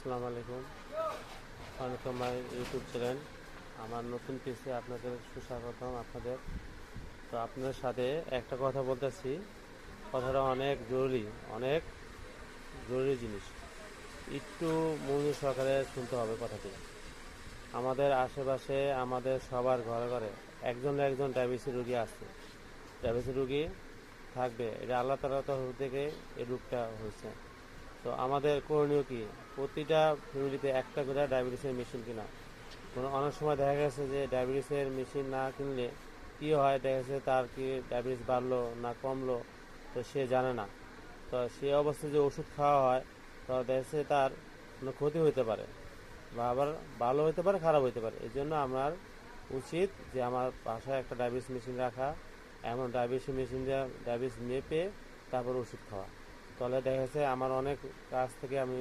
আসসালামু আলাইকুম। Welcome my YouTube channel. আমার নতুন পেজে আপনাদের সুস্বাগতম। তো আপনাদের সাথে একটা কথা বলতেছি। কথাটা অনেক জরুরি জিনিস। একটু মনোযোগ সহকারে শুনতে হবে কথাটি। আমাদের আশেপাশে আমাদের সবার ঘরে ঘরে একজন না একজন ডায়াবেটিস রোগী আছে। ডায়াবেটিস রোগী থাকবে, এটা আল্লাহ তাআলার তরফ থেকে এই রোগটা হয়েছে। তো আমাদের করণীয় কি? প্রতিটা ফ্যামিলিতে একটা করে ডায়াবেটিসের মেশিন কিনা। অনেক সময় দেখা গেছে যে ডায়াবেটিসের মেশিন না কিনলে কি হয়, দেখা গেছে তার কি ডায়াবেটিস বাড়লো না কমলো, তো সে জানে না। তো সে অবস্থায় যে ওষুধ খাওয়া হয়, তো দেখা যাচ্ছে তার কোনো ক্ষতি হতে পারে, বা আবার ভালো হতে পারে, খারাপ হতে পারে। এই জন্য আমার উচিত যে আমার বাসায় একটা ডায়াবেটিস মেশিন রাখা, এমন ডায়াবেটিস মেশিন দিয়ে ডায়াবেটিস মেপে তারপর ওষুধ খাওয়া। তাহলে দেখা যাচ্ছে আমার অনেক কাজ থেকে আমি